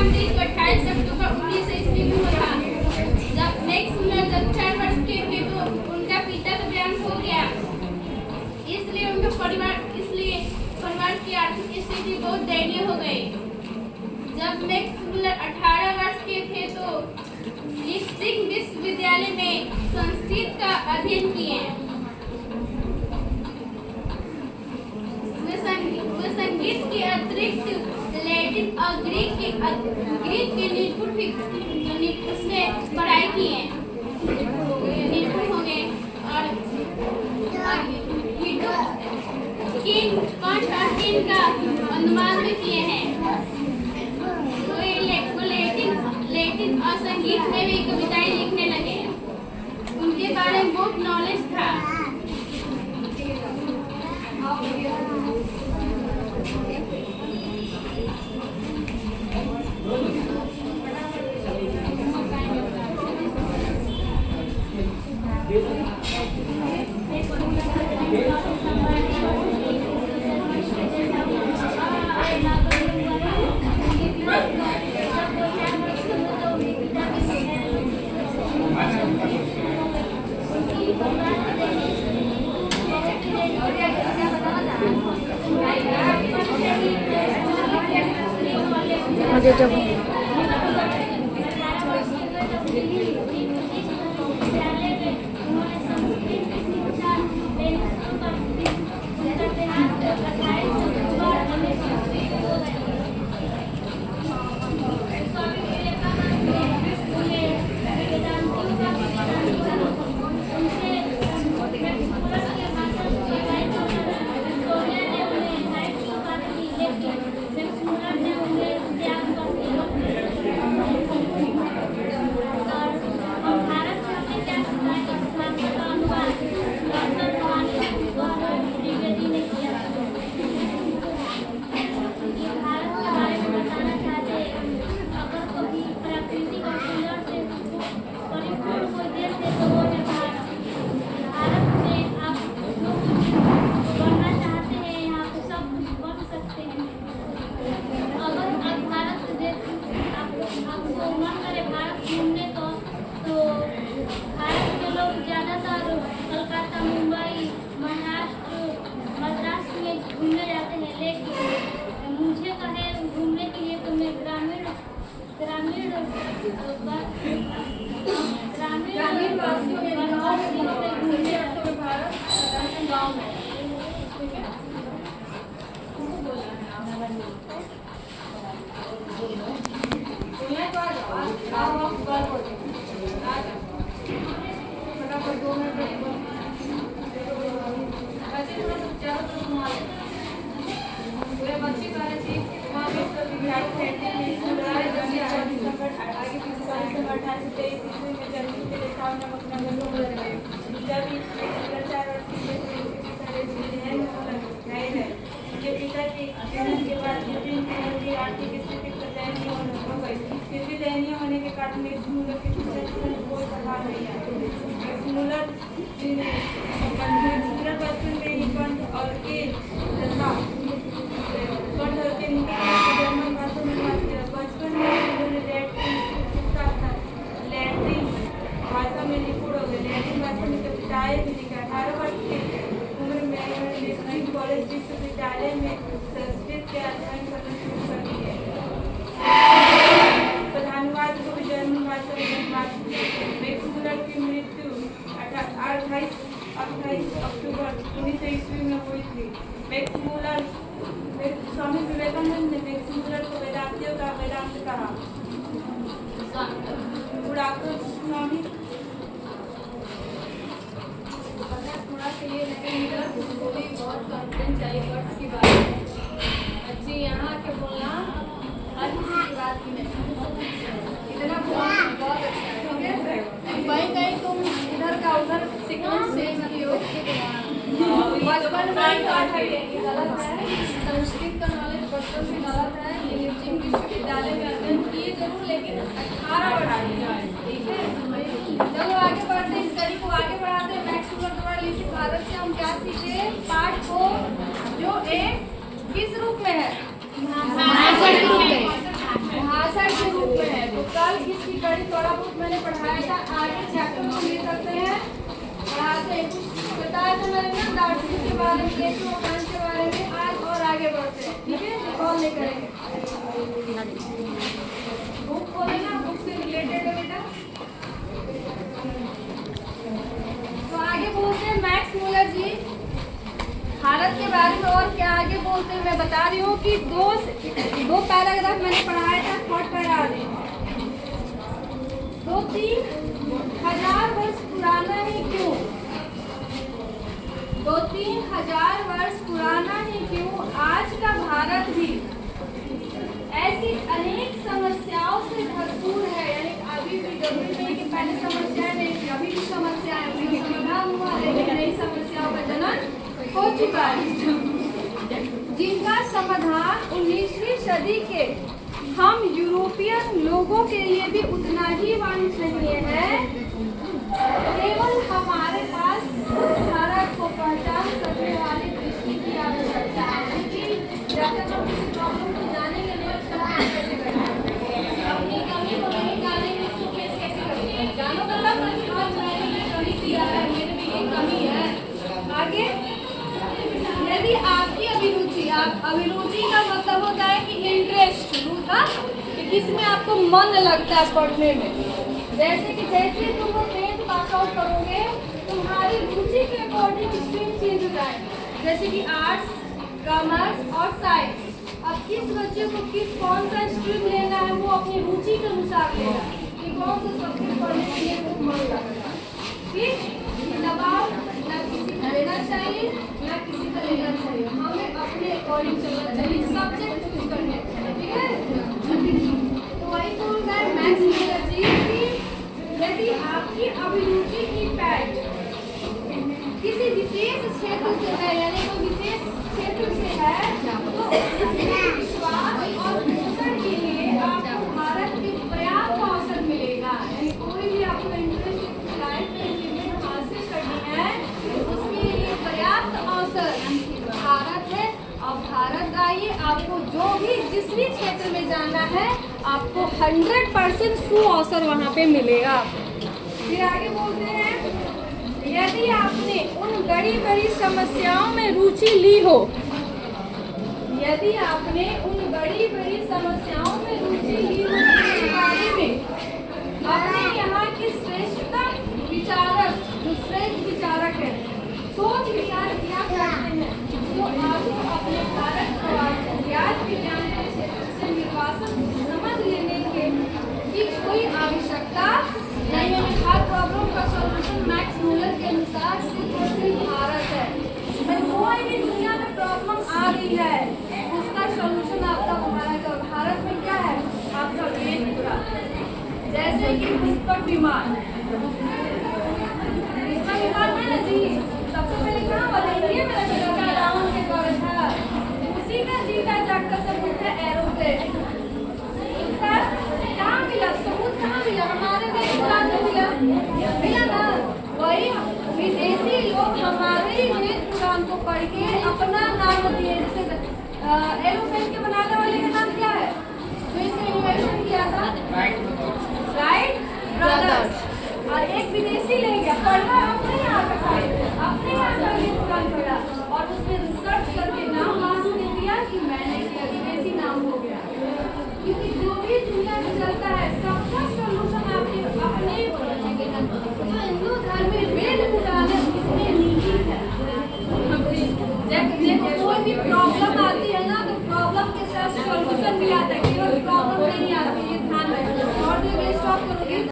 मंत्री को 28 अक्टूबर 1900 ईस्वी में हुआ। जब मैक्स मुलर जब 4 वर्ष के थे तो उनका पिता का देहांत हो गया। इसलिए परिवार की आर्थिक स्थिति बहुत दयनीय हो गई। जब मैक्स मुलर 18 वर्ष के थे तो लीप्जिग विश्वविद्यालय में संस्कृत का अध्ययन किए। वे संगीत के अतिरिक्त लैटिन और ग्रीक के निपुण उसमें पढ़ाई किए, निपुण हो गए और किन 5 और 3 का अनुवाद भी किए हैं। वो लैटिन और संगीत में भी कविताएं लिखने लगे। उनके बारे में बहुत नॉलेज था। स्वामी विवेकानंद ने मैक्स मुलर को वेदांतियों का वेदांत कहा। स्वामी थोड़ा के लिए उसको भी बहुत कॉन्फिडेंस चाहिए वर्ड्स की बात है जी। यहाँ के बोलना हर किसी की बात की नहीं, इतना बहुत अच्छा है। कहीं कहीं तुम इधर का उधर सीक्वेंस चेंज किए बचपन में गलत है। संस्कृत का नॉलेज बचपन से गलत है। लीप्जिग विश्वविद्यालय में अध्ययन किए जरूर, लेकिन 18 बढ़ा दिया। ठीक है, चलो आगे बढ़ते हैं, स्टडी को आगे बढ़ाते हैं। मैक्स मुलर द्वारा लिखित भारत से हम क्या सीखे? पाठ को जो एक किस रूप में है? भाषा पैड के रूप में है। तो कल इसकी कड़ी थोड़ा बहुत मैंने पढ़ाया था, आगे चैप्टर में ले सकते हैं, पढ़ाते हैं। कुछ बताया था मैंने ना दार्शनिक के बारे में, लेखन के बारे में। आज और आगे बढ़ते हैं, ठीक है, कॉल नहीं करेंगे। बुक खोले ना, बुक से रिलेटेड है बेटा। तो आगे बोलते हैं मैक्स मूलर जी भारत के बारे में, और क्या आगे बोलते हैं मैं बता रही हूँ कि दो पैराग्राफ मैंने पढ़ाया था। थर्ड पैराग्राफ 2-3 हजार वर्ष पुराना ही क्यों, 2-3 हजार वर्ष पुराना ही क्यों आज का भारत भी ऐसी अनेक समस्याओं से भरपूर है। यानी अभी भी जरूरी नहीं कि पहले समस्याएं नहीं थी, अभी भी समस्याएं समाधान हुआ है, लेकिन नई समस्याओं का जनन हो चुका है, जिनका समाधान 19वीं सदी के हम यूरोपियन लोगों के लिए भी उतना ही वांछनीय है। केवल हमारे पास उस भारत को पहचान सकने वाली दृष्टि की आवश्यकता है कि जब तक हम किसी प्रॉब्लम को जानेंगे नहीं, उसका कैसे करेंगे, अपनी कमी को नहीं जानेंगे, उसको फेस कैसे करेंगे। जानो मतलब मैंने कमी किया है, मेरे में ये कमी है। आगे यदि आपकी अभिरुचि का मतलब होता है कि इंटरेस्ट था कि किसमें आपको मन लगता है पढ़ने में। जैसे तुम लोग 10th पास आउट करोगे, तुम्हारी रुचि के अकॉर्डिंग स्ट्रीम चेंज हो जाएगी। जैसे कि आर्ट्स, कॉमर्स और साइंस। अब किस बच्चे को कौन सा स्ट्रीम लेना है, वो अपनी रुचि के अनुसार लेगा कि कौन सा सब्जेक्ट पढ़ने के लिए बहुत मन लगेगा। ठीक, दबाव ना किसी को लेना चाहिए ना किसी को लेना चाहिए, हमें अपने अकॉर्डिंग चलना चाहिए, सब्जेक्ट चूज करने चाहिए। ठीक है, तो वही बोल रहा है मैक्स मूलर जी कि यदि आपकी अभिरुचि की पैठ किसी विशेष क्षेत्र से है, यानी कोई विशेष क्षेत्र से है, तो उसमें विश्वास और पोषण के लिए आपको भारत में पर्याप्त अवसर मिलेगा। यानी कोई भी आपको इंटरेस्ट लाइफ में अचीवमेंट हासिल करनी है, उसके लिए पर्याप्त अवसर भारत है। अब भारत आइए, आपको जो भी जिस भी क्षेत्र में जाना है, आपको 100% सुअवसर वहाँ पे मिलेगा। फिर आगे बोलते हैं, यदि आपने उन बड़ी बड़ी समस्याओं में रुचि ली हो, यदि आपने उन बड़ी बड़ी समस्याओं में रुचि ली हो जिसके बारे में अपने यहाँ के श्रेष्ठतम विचारक, जो श्रेष्ठ विचारक है, सोच विचार किया करते हैं, तो आपको अपने भारत प्रवास विज्ञान के क्षेत्र से निर्वासन समझ लेने की कोई आवश्यकता नहीं है। हर प्रॉब्लम का सॉल्यूशन मैक्स मूलर के अनुसार सिर्फ और सिर्फ भारत है। कोई भी दुनिया में प्रॉब्लम आ रही है, उसका सॉल्यूशन आपका भारत है। भारत में क्या है, आपका वेट पूरा, जैसे कि पुष्पक विमान है ना जी, सबसे पहले कहाँ बनेंगे, मेरा बेटा रावण के कॉलेज था, उसी का जी का जाकर सबूत है एरोप्लेन। उसका कहाँ मिला सबूत, कहाँ मिला, हमारे देश में मिला ना। वही विदेशी लोग हमारे वेद पुराण को पढ़ के अपना नाम दिए। जैसे एरोप्लेन के बनाने वाले का नाम क्या है, जो इसने इन्वेंशन किया था, राइट ब्रदर्स। और एक विदेशी ले गया, पढ़ा